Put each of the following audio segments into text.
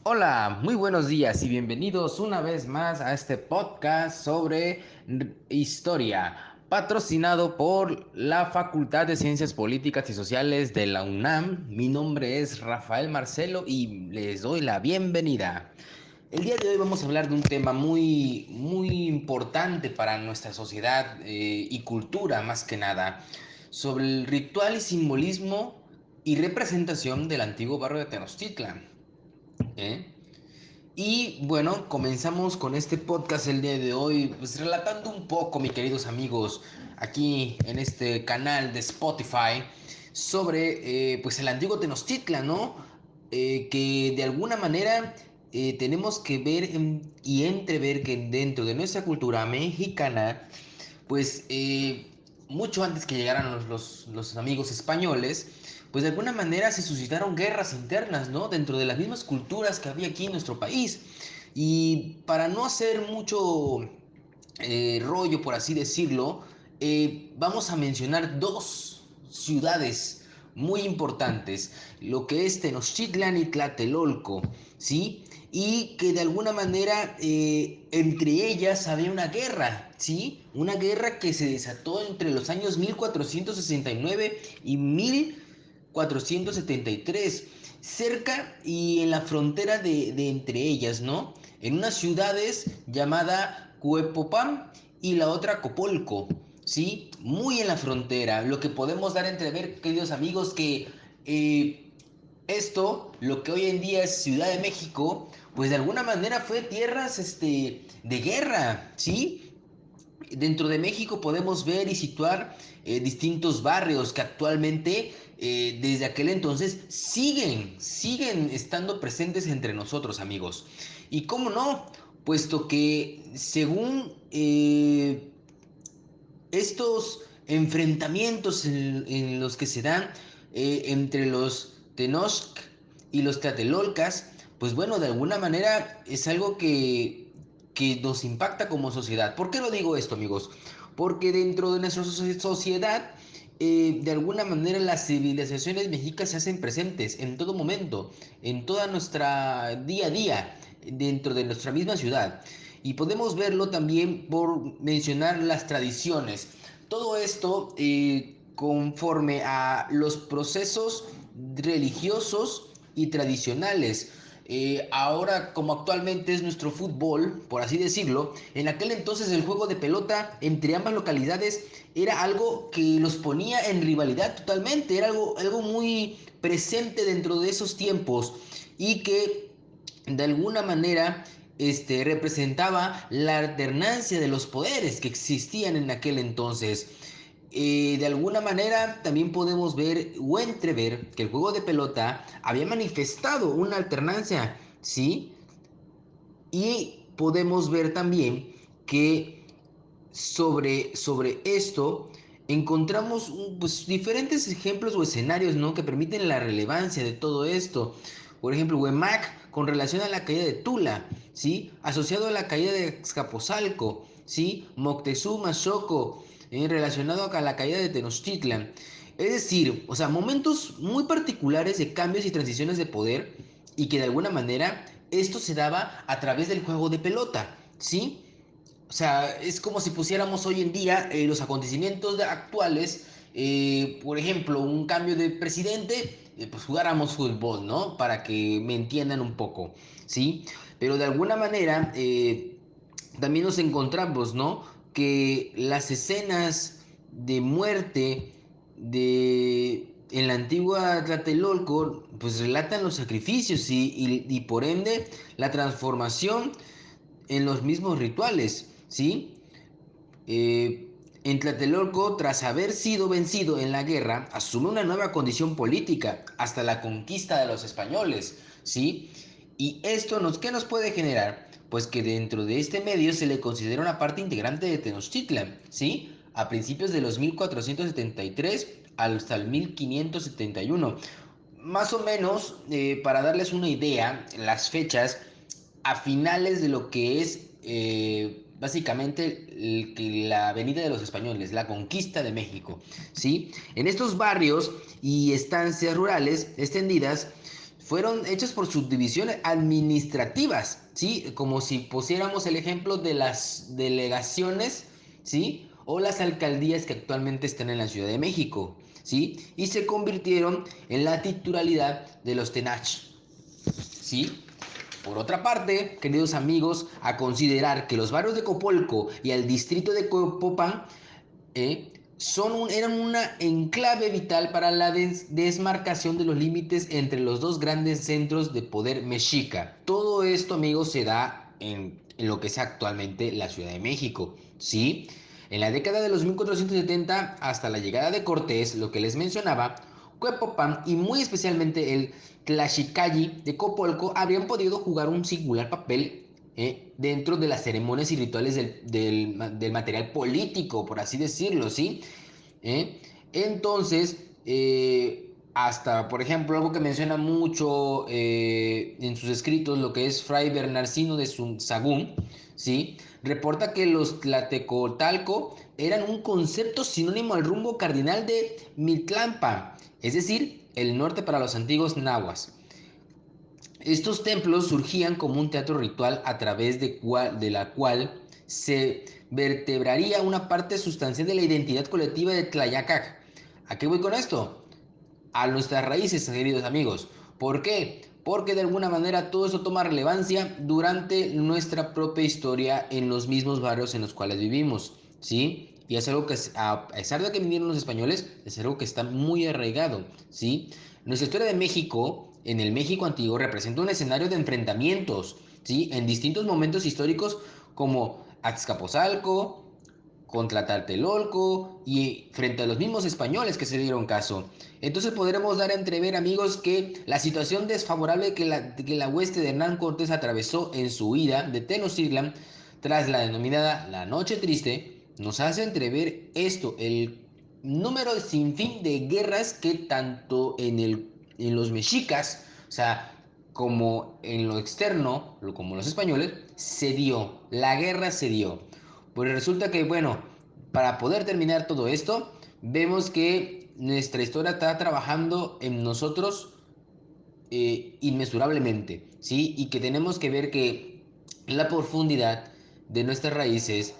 Hola, muy buenos días y bienvenidos una vez más a este podcast sobre historia, patrocinado por la Facultad de Ciencias Políticas y Sociales de la UNAM. Mi nombre es Rafael Marcelo y les doy la bienvenida. El día de hoy vamos a hablar de un tema muy importante para nuestra sociedad y cultura más que nada, sobre el ritual y simbolismo y representación del antiguo barrio de Tenochtitlan. ¿eh? Y bueno, comenzamos con este podcast el día de hoy, pues relatando un poco, mis queridos amigos, aquí en este canal de Spotify, sobre pues el antiguo Tenochtitlan, ¿no? Que de alguna manera tenemos que ver y entrever que dentro de nuestra cultura mexicana, pues mucho antes que llegaran los amigos españoles, pues de alguna manera se suscitaron guerras internas, ¿no? Dentro de las mismas culturas que había aquí en nuestro país. Y para no hacer mucho rollo, por así decirlo, vamos a mencionar dos ciudades muy importantes, lo que es Tenochtitlan y Tlatelolco, ¿sí? Y que de alguna manera entre ellas había una guerra, ¿sí? Una guerra que se desató entre los años 1469 y 1473, cerca y en la frontera de entre ellas, ¿no? En unas ciudades llamada Cuepopam y la otra Copolco, ¿sí? Muy en la frontera, lo que podemos dar a entrever, queridos amigos, que esto, lo que hoy en día es Ciudad de México, pues de alguna manera fue tierras de guerra, ¿sí? Dentro de México podemos ver y situar distintos barrios que actualmente, desde aquel entonces, siguen estando presentes entre nosotros, amigos. Y cómo no, puesto que según estos enfrentamientos en los que se dan entre los Tenoch y los Tlatelolcas, pues bueno, de alguna manera es algo que nos impacta como sociedad. ¿Por qué lo digo esto, amigos? Porque dentro de nuestra sociedad, de alguna manera las civilizaciones mexicas se hacen presentes en todo momento, en toda nuestra día a día, dentro de nuestra misma ciudad. Y podemos verlo también por mencionar las tradiciones. Todo esto conforme a los procesos religiosos y tradicionales. Ahora, como actualmente es nuestro fútbol, por así decirlo, en aquel entonces el juego de pelota entre ambas localidades era algo que los ponía en rivalidad totalmente, era algo muy presente dentro de esos tiempos y que de alguna manera representaba la alternancia de los poderes que existían en aquel entonces. De alguna manera también podemos ver o entrever que el juego de pelota había manifestado una alternancia, ¿sí? Y podemos ver también que sobre esto encontramos pues, diferentes ejemplos o escenarios, ¿no? Que permiten la relevancia de todo esto. Por ejemplo, Huemac con relación a la caída de Tula, ¿sí? Asociado a la caída de Escaposalco, ¿sí? Moctezuma Xoco, relacionado a la caída de Tenochtitlan. Es decir, o sea, momentos muy particulares de cambios y transiciones de poder y que de alguna manera esto se daba a través del juego de pelota, ¿sí? O sea, es como si pusiéramos hoy en día los acontecimientos actuales, por ejemplo, un cambio de presidente, pues jugáramos fútbol, ¿no? Para que me entiendan un poco, ¿sí? Pero de alguna manera también nos encontramos, ¿no? Que las escenas de muerte en la antigua Tlatelolco, pues relatan los sacrificios y por ende la transformación en los mismos rituales, ¿sí? En Tlatelolco, tras haber sido vencido en la guerra, asume una nueva condición política hasta la conquista de los españoles, ¿sí? ¿Y esto qué nos puede generar? Pues que dentro de este medio se le considera una parte integrante de Tenochtitlan, ¿sí? A principios de los 1473 hasta el 1571. Más o menos, para darles una idea, las fechas a finales de lo que es básicamente la venida de los españoles, la conquista de México, ¿sí? En estos barrios y estancias rurales extendidas fueron hechas por subdivisiones administrativas, ¿sí? Como si pusiéramos el ejemplo de las delegaciones, ¿sí? O las alcaldías que actualmente están en la Ciudad de México, ¿sí? Y se convirtieron en la titularidad de los Tenach, ¿sí? Por otra parte, queridos amigos, a considerar que los barrios de Copolco y el distrito de Copopan eran una enclave vital para la desmarcación de los límites entre los dos grandes centros de poder mexica. Todo esto, amigos, se da en lo que es actualmente la Ciudad de México, ¿sí? En la década de los 1470, hasta la llegada de Cortés, lo que les mencionaba, Cuepopan y muy especialmente el Tlaxicalli de Copolco habrían podido jugar un singular papel dentro de las ceremonias y rituales del material político, por así decirlo, ¿sí? ¿Eh? Entonces, hasta, por ejemplo, algo que menciona mucho en sus escritos, lo que es Fray Bernardino de Sahagún, ¿sí? Reporta que los tlatecotalco eran un concepto sinónimo al rumbo cardinal de Mitlampa, es decir, el norte para los antiguos nahuas. Estos templos surgían como un teatro ritual a través de la cual se vertebraría una parte sustancial de la identidad colectiva de Tlayacac. ¿A qué voy con esto? A nuestras raíces, queridos amigos. ¿Por qué? Porque de alguna manera todo eso toma relevancia durante nuestra propia historia en los mismos barrios en los cuales vivimos, ¿sí? Y es algo que, a pesar de que vinieron los españoles, es algo que está muy arraigado, ¿sí? Nuestra historia de México, en el México antiguo, representa un escenario de enfrentamientos, ¿sí? En distintos momentos históricos como Azcapotzalco, contra Tlatelolco y frente a los mismos españoles que se dieron caso. Entonces podremos dar a entrever, amigos, que la situación desfavorable que la hueste de Hernán Cortés atravesó en su huida de Tenochtitlan tras la denominada La Noche Triste nos hace entrever esto, el número sin fin de guerras que tanto en los mexicas, o sea, como en lo externo, como los españoles, se dio, la guerra se dio. Pues resulta que, bueno, para poder terminar todo esto, vemos que nuestra historia está trabajando en nosotros inmesurablemente, ¿sí? Y que tenemos que ver que la profundidad de nuestras raíces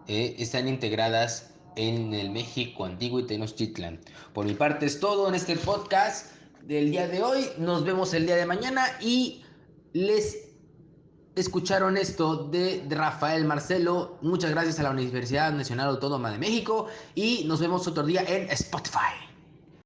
están integradas en el México antiguo y Tenochtitlan. Por mi parte es todo en este podcast del día de hoy. Nos vemos el día de mañana y les escucharon esto de Rafael Marcelo. Muchas gracias a la Universidad Nacional Autónoma de México y nos vemos otro día en Spotify.